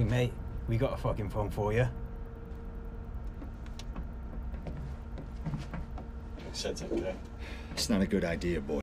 Morning, mate. We got a fucking phone for you. Said okay. It's not a good idea, boy.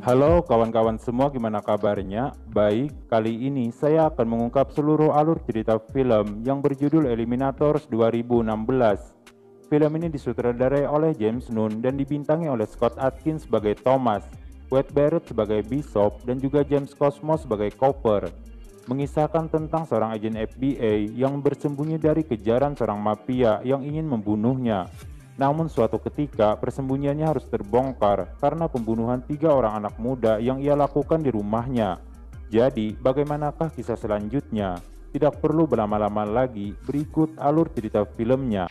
Halo kawan-kawan semua, gimana kabarnya? Baik, kali ini saya akan mengungkap seluruh alur cerita film yang berjudul Eliminators 2016. Film ini disutradarai oleh James Nunn dan dibintangi oleh Scott Adkins sebagai Thomas, Wade Barrett sebagai Bishop, dan juga James Cosmo sebagai Cooper. Mengisahkan tentang seorang agen FBI yang bersembunyi dari kejaran seorang mafia yang ingin membunuhnya. Namun suatu ketika persembunyiannya harus terbongkar karena pembunuhan 3 orang anak muda yang ia lakukan di rumahnya. Jadi bagaimanakah kisah selanjutnya? Tidak perlu berlama-lama lagi, berikut alur cerita filmnya.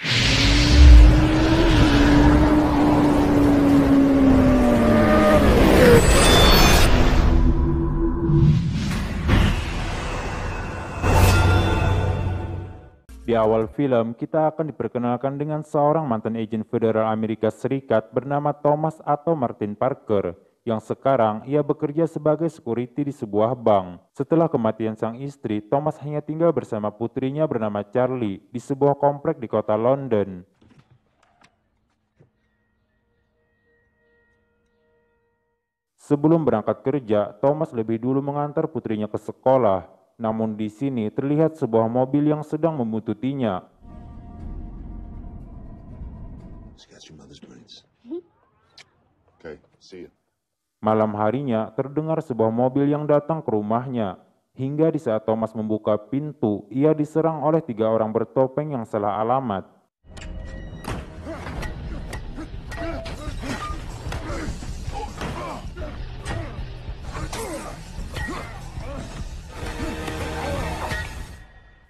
Di awal film, kita akan diperkenalkan dengan seorang mantan agen federal Amerika Serikat bernama Thomas atau Martin Parker, yang sekarang ia bekerja sebagai security di sebuah bank. Setelah kematian sang istri, Thomas hanya tinggal bersama putrinya bernama Charlie di sebuah komplek di kota London. Sebelum berangkat kerja, Thomas lebih dulu mengantar putrinya ke sekolah. Namun di sini terlihat sebuah mobil yang sedang membuntutinya. Malam harinya terdengar sebuah mobil yang datang ke rumahnya. Hingga di saat Thomas membuka pintu, ia diserang oleh 3 orang bertopeng yang salah alamat.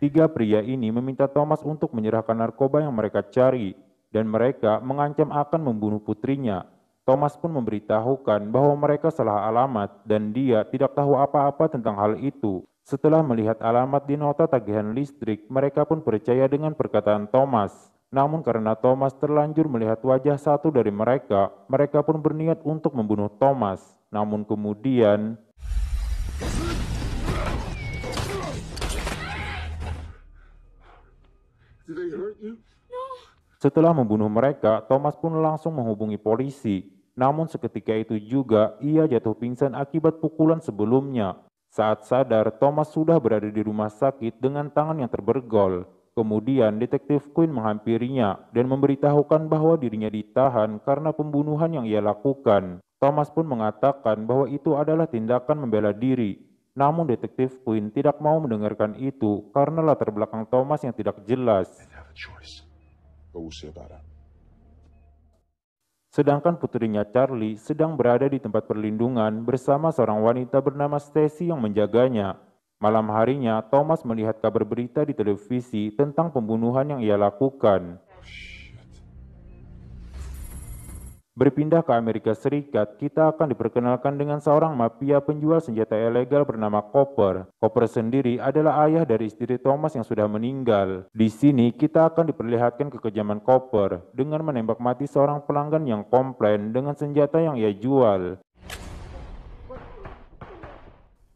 Tiga pria ini meminta Thomas untuk menyerahkan narkoba yang mereka cari, dan mereka mengancam akan membunuh putrinya. Thomas pun memberitahukan bahwa mereka salah alamat dan dia tidak tahu apa-apa tentang hal itu. Setelah melihat alamat di nota tagihan listrik, mereka pun percaya dengan perkataan Thomas. Namun karena Thomas terlanjur melihat wajah satu dari mereka, mereka pun berniat untuk membunuh Thomas. Namun kemudian setelah membunuh mereka, Thomas pun langsung menghubungi polisi. Namun seketika itu juga ia jatuh pingsan akibat pukulan sebelumnya. Saat sadar, Thomas sudah berada di rumah sakit dengan tangan yang terbergol. Kemudian detektif Quinn menghampirinya dan memberitahukan bahwa dirinya ditahan karena pembunuhan yang ia lakukan. Thomas pun mengatakan bahwa itu adalah tindakan membela diri. Namun detektif Quinn tidak mau mendengarkan itu karena latar belakang Thomas yang tidak jelas. Sedangkan putrinya Charlie sedang berada di tempat perlindungan bersama seorang wanita bernama Stacy yang menjaganya. Malam harinya, Thomas melihat kabar berita di televisi tentang pembunuhan yang ia lakukan. Berpindah ke Amerika Serikat, kita akan diperkenalkan dengan seorang mafia penjual senjata ilegal bernama Cooper. Cooper sendiri adalah ayah dari istri Thomas yang sudah meninggal. Di sini kita akan diperlihatkan kekejaman Cooper dengan menembak mati seorang pelanggan yang komplain dengan senjata yang ia jual.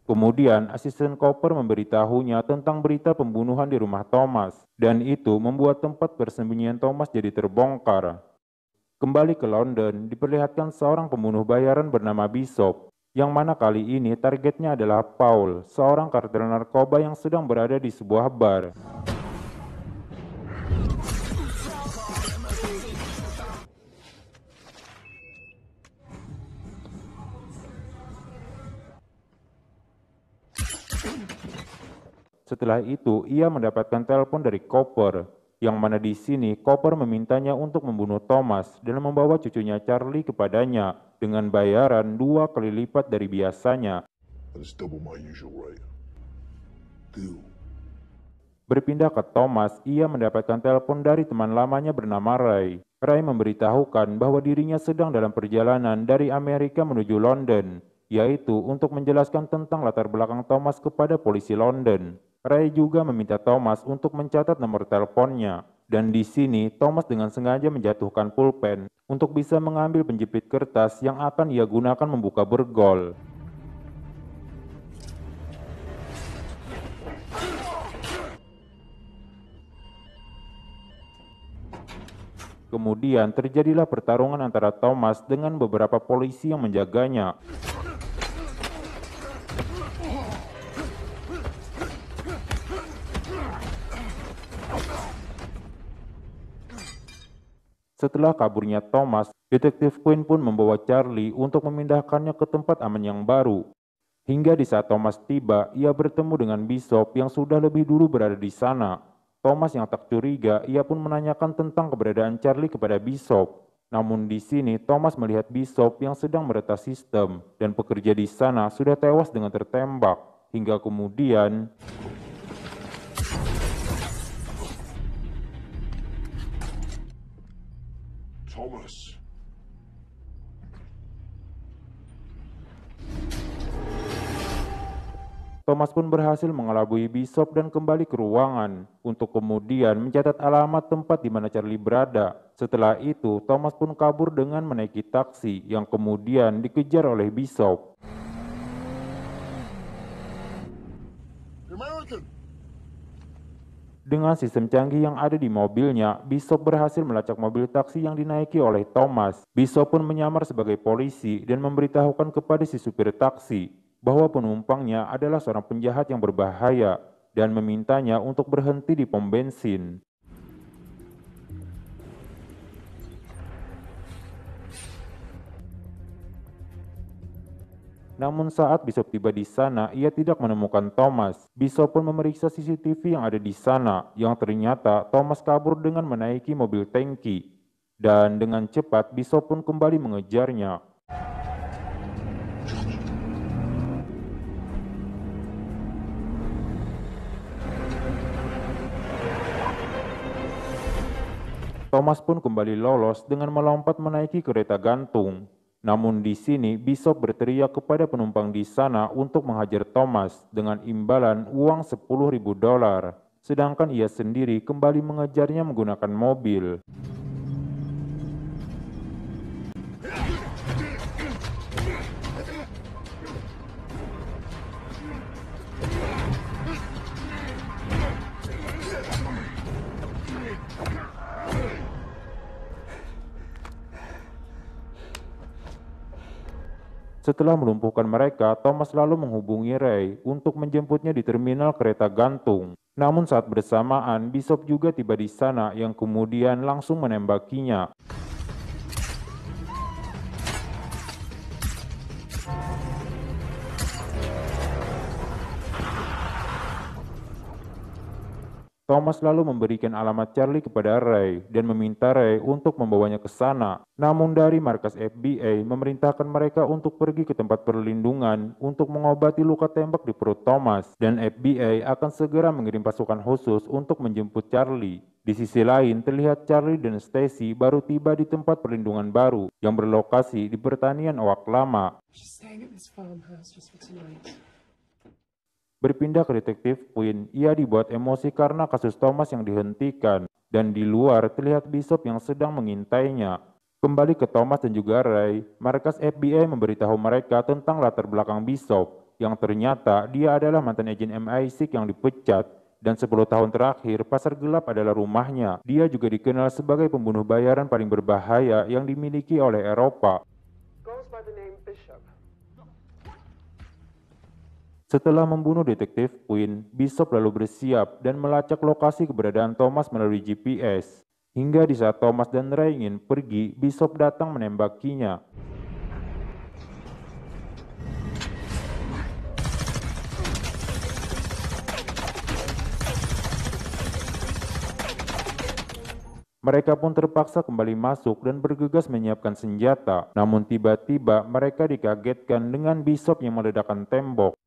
Kemudian asisten Cooper memberitahunya tentang berita pembunuhan di rumah Thomas, dan itu membuat tempat persembunyian Thomas jadi terbongkar. Kembali ke London, diperlihatkan seorang pembunuh bayaran bernama Bishop, yang mana kali ini targetnya adalah Paul, seorang kartel narkoba yang sedang berada di sebuah bar. Setelah itu, ia mendapatkan telepon dari Cooper, yang mana di sini Cooper memintanya untuk membunuh Thomas dan membawa cucunya Charlie kepadanya dengan bayaran 2 kali lipat dari biasanya. Berpindah ke Thomas, ia mendapatkan telepon dari teman lamanya bernama Ray. Ray memberitahukan bahwa dirinya sedang dalam perjalanan dari Amerika menuju London. yaitu untuk menjelaskan tentang latar belakang Thomas kepada polisi London. Ray juga meminta Thomas untuk mencatat nomor teleponnya. Dan di sini Thomas dengan sengaja menjatuhkan pulpen untuk bisa mengambil penjepit kertas yang akan ia gunakan membuka borgol. Kemudian terjadilah pertarungan antara Thomas dengan beberapa polisi yang menjaganya. Setelah kaburnya Thomas, Detektif Quinn pun membawa Charlie untuk memindahkannya ke tempat aman yang baru. Hingga di saat Thomas tiba, ia bertemu dengan Bishop yang sudah lebih dulu berada di sana. Thomas yang tak curiga, ia pun menanyakan tentang keberadaan Charlie kepada Bishop. Namun di sini Thomas melihat Bishop yang sedang meretas sistem dan pekerja di sana sudah tewas dengan tertembak. Hingga kemudian Thomas pun berhasil mengelabui Bishop dan kembali ke ruangan untuk kemudian mencatat alamat tempat di mana Charlie berada. Setelah itu, Thomas pun kabur dengan menaiki taksi yang kemudian dikejar oleh Bishop. Dengan sistem canggih yang ada di mobilnya, Bishop berhasil melacak mobil taksi yang dinaiki oleh Thomas. Bishop pun menyamar sebagai polisi dan memberitahukan kepada si supir taksi bahwa penumpangnya adalah seorang penjahat yang berbahaya dan memintanya untuk berhenti di pom bensin. Namun saat Bishop tiba di sana, ia tidak menemukan Thomas. Bishop pun memeriksa CCTV yang ada di sana, yang ternyata Thomas kabur dengan menaiki mobil tangki. Dan dengan cepat, Bishop pun kembali mengejarnya. Thomas pun kembali lolos dengan melompat menaiki kereta gantung. Namun di sini Bishop berteriak kepada penumpang di sana untuk menghajar Thomas dengan imbalan uang $10.000. Sedangkan ia sendiri kembali mengejarnya menggunakan mobil. Setelah melumpuhkan mereka, Thomas lalu menghubungi Ray untuk menjemputnya di terminal kereta gantung. Namun saat bersamaan, Bishop juga tiba di sana yang kemudian langsung menembakinya. Thomas lalu memberikan alamat Charlie kepada Ray dan meminta Ray untuk membawanya ke sana. Namun dari markas FBI memerintahkan mereka untuk pergi ke tempat perlindungan untuk mengobati luka tembak di perut Thomas. Dan FBI akan segera mengirim pasukan khusus untuk menjemput Charlie. Di sisi lain, terlihat Charlie dan Stacy baru tiba di tempat perlindungan baru yang berlokasi di pertanian oak lama. Berpindah ke Detektif Quinn, ia dibuat emosi karena kasus Thomas yang dihentikan, dan di luar terlihat Bishop yang sedang mengintainya. Kembali ke Thomas dan juga Ray, markas FBI memberitahu mereka tentang latar belakang Bishop, yang ternyata dia adalah mantan agen MI6 yang dipecat, dan 10 tahun terakhir pasar gelap adalah rumahnya. Dia juga dikenal sebagai pembunuh bayaran paling berbahaya yang dimiliki oleh Eropa. Setelah membunuh Detektif Quinn, Bishop lalu bersiap dan melacak lokasi keberadaan Thomas melalui GPS. Hingga di saat Thomas dan Ray ingin pergi, Bishop datang menembakinya. Mereka pun terpaksa kembali masuk dan bergegas menyiapkan senjata. Namun tiba-tiba mereka dikagetkan dengan Bishop yang meledakkan tembok.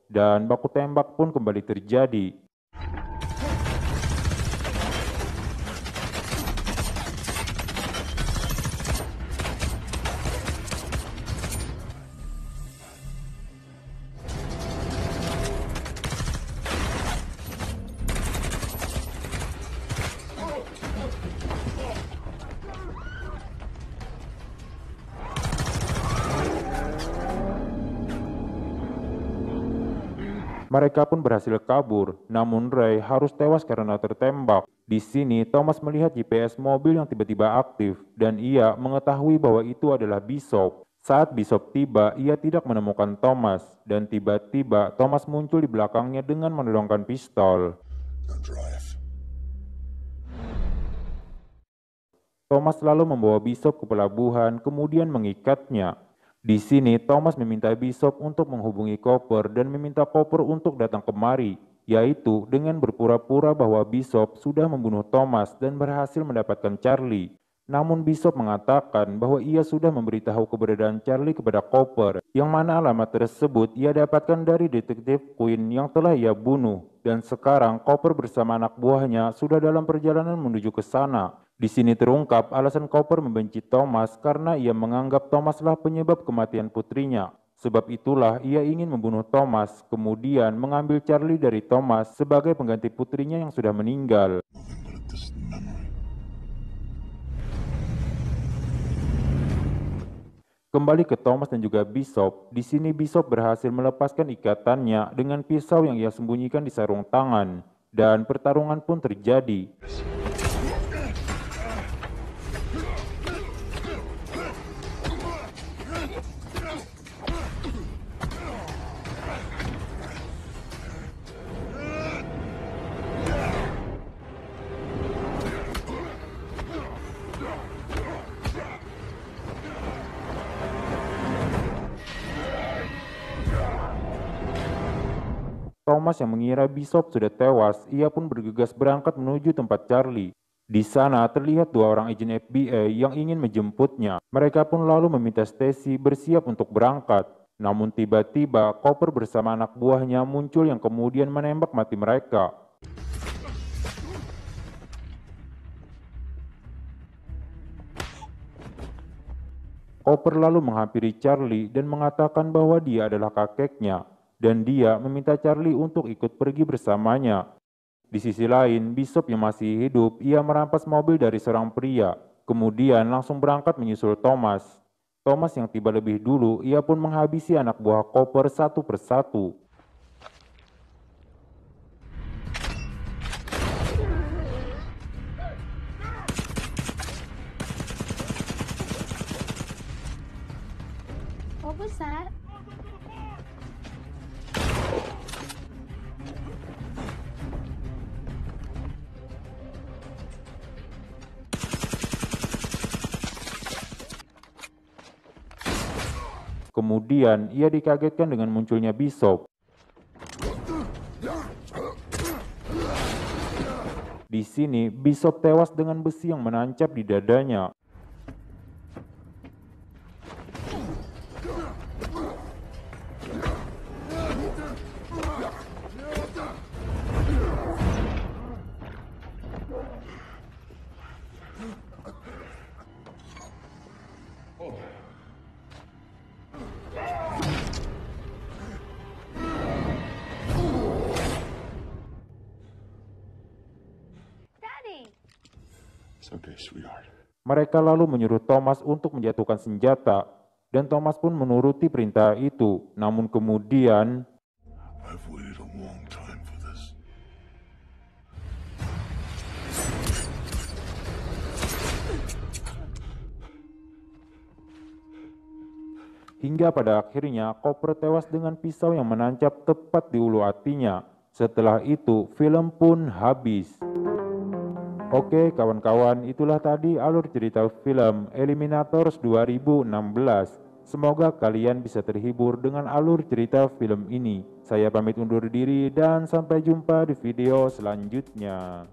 Dan baku tembak pun kembali terjadi. Mereka pun berhasil kabur, namun Ray harus tewas karena tertembak. Di sini Thomas melihat GPS mobil yang tiba-tiba aktif dan ia mengetahui bahwa itu adalah Bishop. Saat Bishop tiba, ia tidak menemukan Thomas dan tiba-tiba Thomas muncul di belakangnya dengan menodongkan pistol. Thomas lalu membawa Bishop ke pelabuhan kemudian mengikatnya. Di sini Thomas meminta Bishop untuk menghubungi Cooper dan meminta Cooper untuk datang kemari, yaitu dengan berpura-pura bahwa Bishop sudah membunuh Thomas dan berhasil mendapatkan Charlie. Namun Bishop mengatakan bahwa ia sudah memberitahu keberadaan Charlie kepada Cooper, yang mana alamat tersebut ia dapatkan dari detektif Quinn yang telah ia bunuh. Dan sekarang Cooper bersama anak buahnya sudah dalam perjalanan menuju ke sana. Di sini terungkap alasan Cooper membenci Thomas karena ia menganggap Thomaslah penyebab kematian putrinya. Sebab itulah ia ingin membunuh Thomas, kemudian mengambil Charlie dari Thomas sebagai pengganti putrinya yang sudah meninggal. Kembali ke Thomas dan juga Bishop, di sini Bishop berhasil melepaskan ikatannya dengan pisau yang ia sembunyikan di sarung tangan, dan pertarungan pun terjadi. Thomas yang mengira Bishop sudah tewas, ia pun bergegas berangkat menuju tempat Charlie. Di sana terlihat dua orang agen FBI yang ingin menjemputnya. Mereka pun lalu meminta Stacy bersiap untuk berangkat. Namun tiba-tiba Cooper bersama anak buahnya muncul yang kemudian menembak mati mereka. Cooper lalu menghampiri Charlie dan mengatakan bahwa dia adalah kakeknya. Dan dia meminta Charlie untuk ikut pergi bersamanya. Di sisi lain, Bishop yang masih hidup, ia merampas mobil dari seorang pria, kemudian langsung berangkat menyusul Thomas. Thomas yang tiba lebih dulu, ia pun menghabisi anak buah Cooper satu persatu. What was that? Kemudian ia dikagetkan dengan munculnya Bishop. Di sini Bishop tewas dengan besi yang menancap di dadanya. Mereka lalu menyuruh Thomas untuk menjatuhkan senjata, dan Thomas pun menuruti perintah itu. Namun kemudian, hingga pada akhirnya Cooper tewas dengan pisau yang menancap tepat di ulu hatinya. Setelah itu, film pun habis. Oke kawan-kawan, itulah tadi alur cerita film Eliminators 2016. Semoga kalian bisa terhibur dengan alur cerita film ini. Saya pamit undur diri dan sampai jumpa di video selanjutnya.